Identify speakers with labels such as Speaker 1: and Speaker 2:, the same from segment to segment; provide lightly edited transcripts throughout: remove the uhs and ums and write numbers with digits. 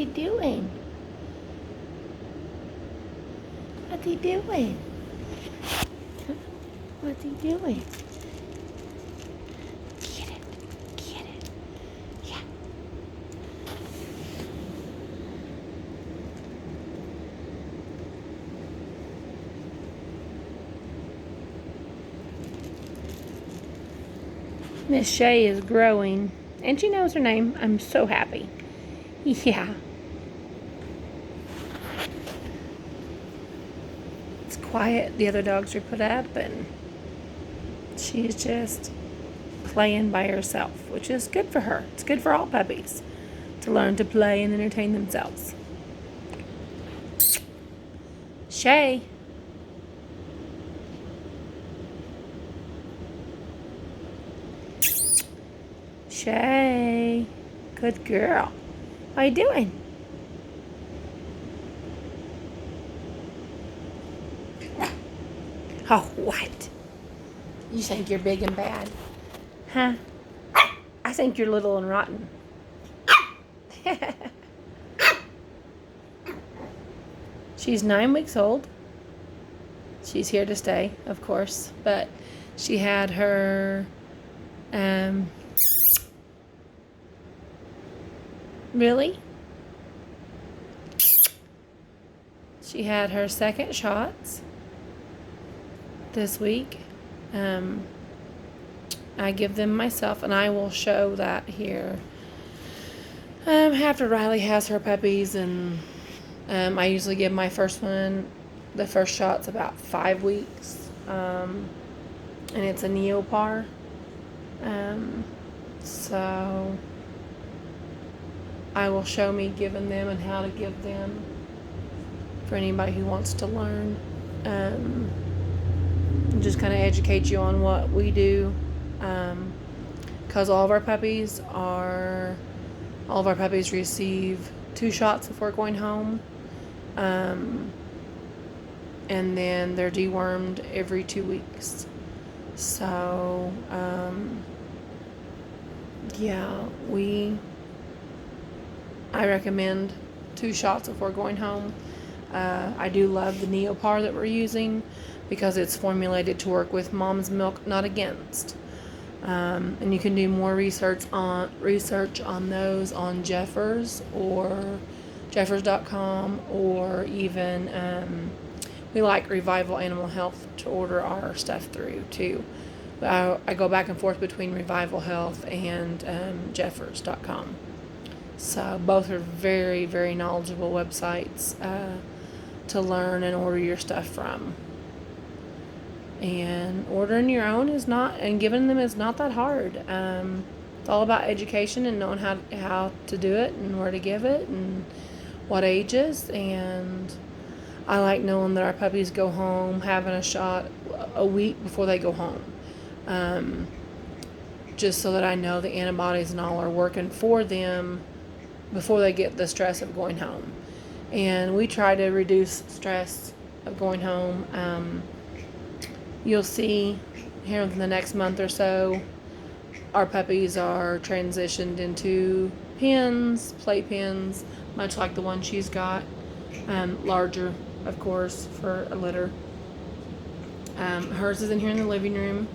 Speaker 1: he doing? What's he doing? What's he doing? Get it. Get it. Yeah. Miss Shay is growing, and she knows her name. I'm so happy. Yeah. It's quiet. The other dogs are put up, and she's just playing by herself, which is good for her. It's good for all puppies to learn to play and entertain themselves. Shay. Shay. Good girl. What are you doing? Oh, what? You think you're big and bad? Huh? I think you're little and rotten. She's 9 weeks old. She's here to stay, of course. But she had her, really? She had her second shots this week. I give them myself, and I will show that here. After Riley has her puppies, and I usually give my first one, the first shot's about 5 weeks, and it's a Neopar. So I will show me giving them and how to give them for anybody who wants to learn. Just kind of educate you on what we do, because all of our puppies receive 2 shots before going home, and then they're dewormed every 2 weeks. So yeah, I recommend 2 shots before going home. I do love the Neopar that we're using because it's formulated to work with mom's milk, not against. And you can do more research on those on Jeffers or Jeffers.com, or even we like Revival Animal Health to order our stuff through too. I go back and forth between Revival Health and Jeffers.com. So both are very, very knowledgeable websites to learn and order your stuff from. And ordering your own is not, and giving them is not that hard. It's all about education and knowing how to do it and where to give it and what ages. And I like knowing that our puppies go home having a shot a week before they go home. Just so that I know the antibodies and all are working for them before they get the stress of going home. And we try to reduce stress of going home. You'll see here in the next month or so, our puppies are transitioned into pens, play pens, much like the one she's got. Larger, of course, for a litter. Hers is in here in the living room.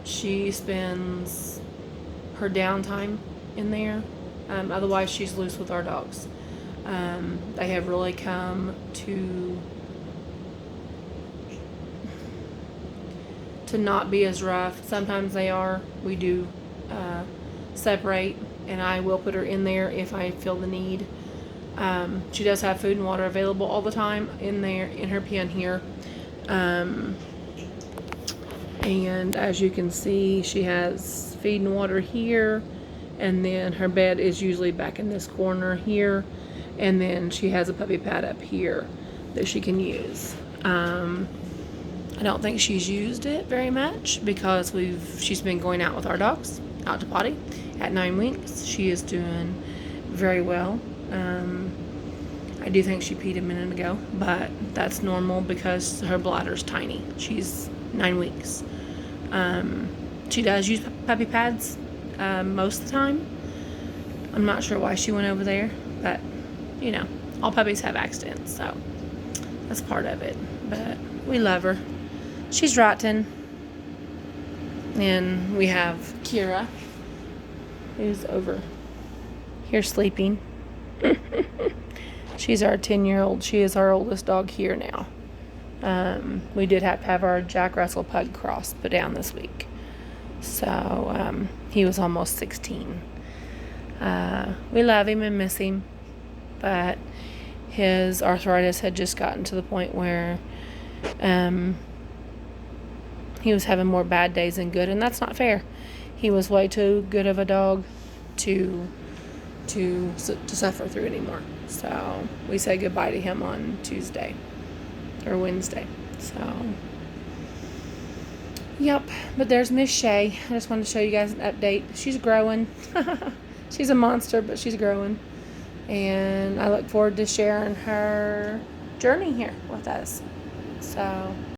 Speaker 1: She spends her downtime in there. Otherwise, she's loose with our dogs. They have really come to not be as rough. Sometimes they are. We do separate, and I will put her in there if I feel the need. She does have food and water available all the time in there, in her pen here. And as you can see, she has feed and water here, and then her bed is usually back in this corner here, and then she has a puppy pad up here that she can use. I don't think she's used it very much because she's been going out with our dogs, out to potty at 9 weeks. She is doing very well. I do think she peed a minute ago, but that's normal because her bladder's tiny. She's 9 weeks. She does use puppy pads most of the time. I'm not sure why she went over there, but you know, all puppies have accidents, so that's part of it. But we love her. She's rotten. And we have Kira, who's over here sleeping. She's our 10-year-old. She is our oldest dog here now. We did have to have our Jack Russell Pug cross put down this week. So he was almost 16. We love him and miss him, but his arthritis had just gotten to the point where he was having more bad days than good, and that's not fair. He was way too good of a dog to suffer through anymore. So we said goodbye to him on Tuesday or Wednesday. So yep, but there's Miss Shay. I just wanted to show you guys an update. She's growing. She's a monster, but she's growing. And I look forward to sharing her journey here with us. So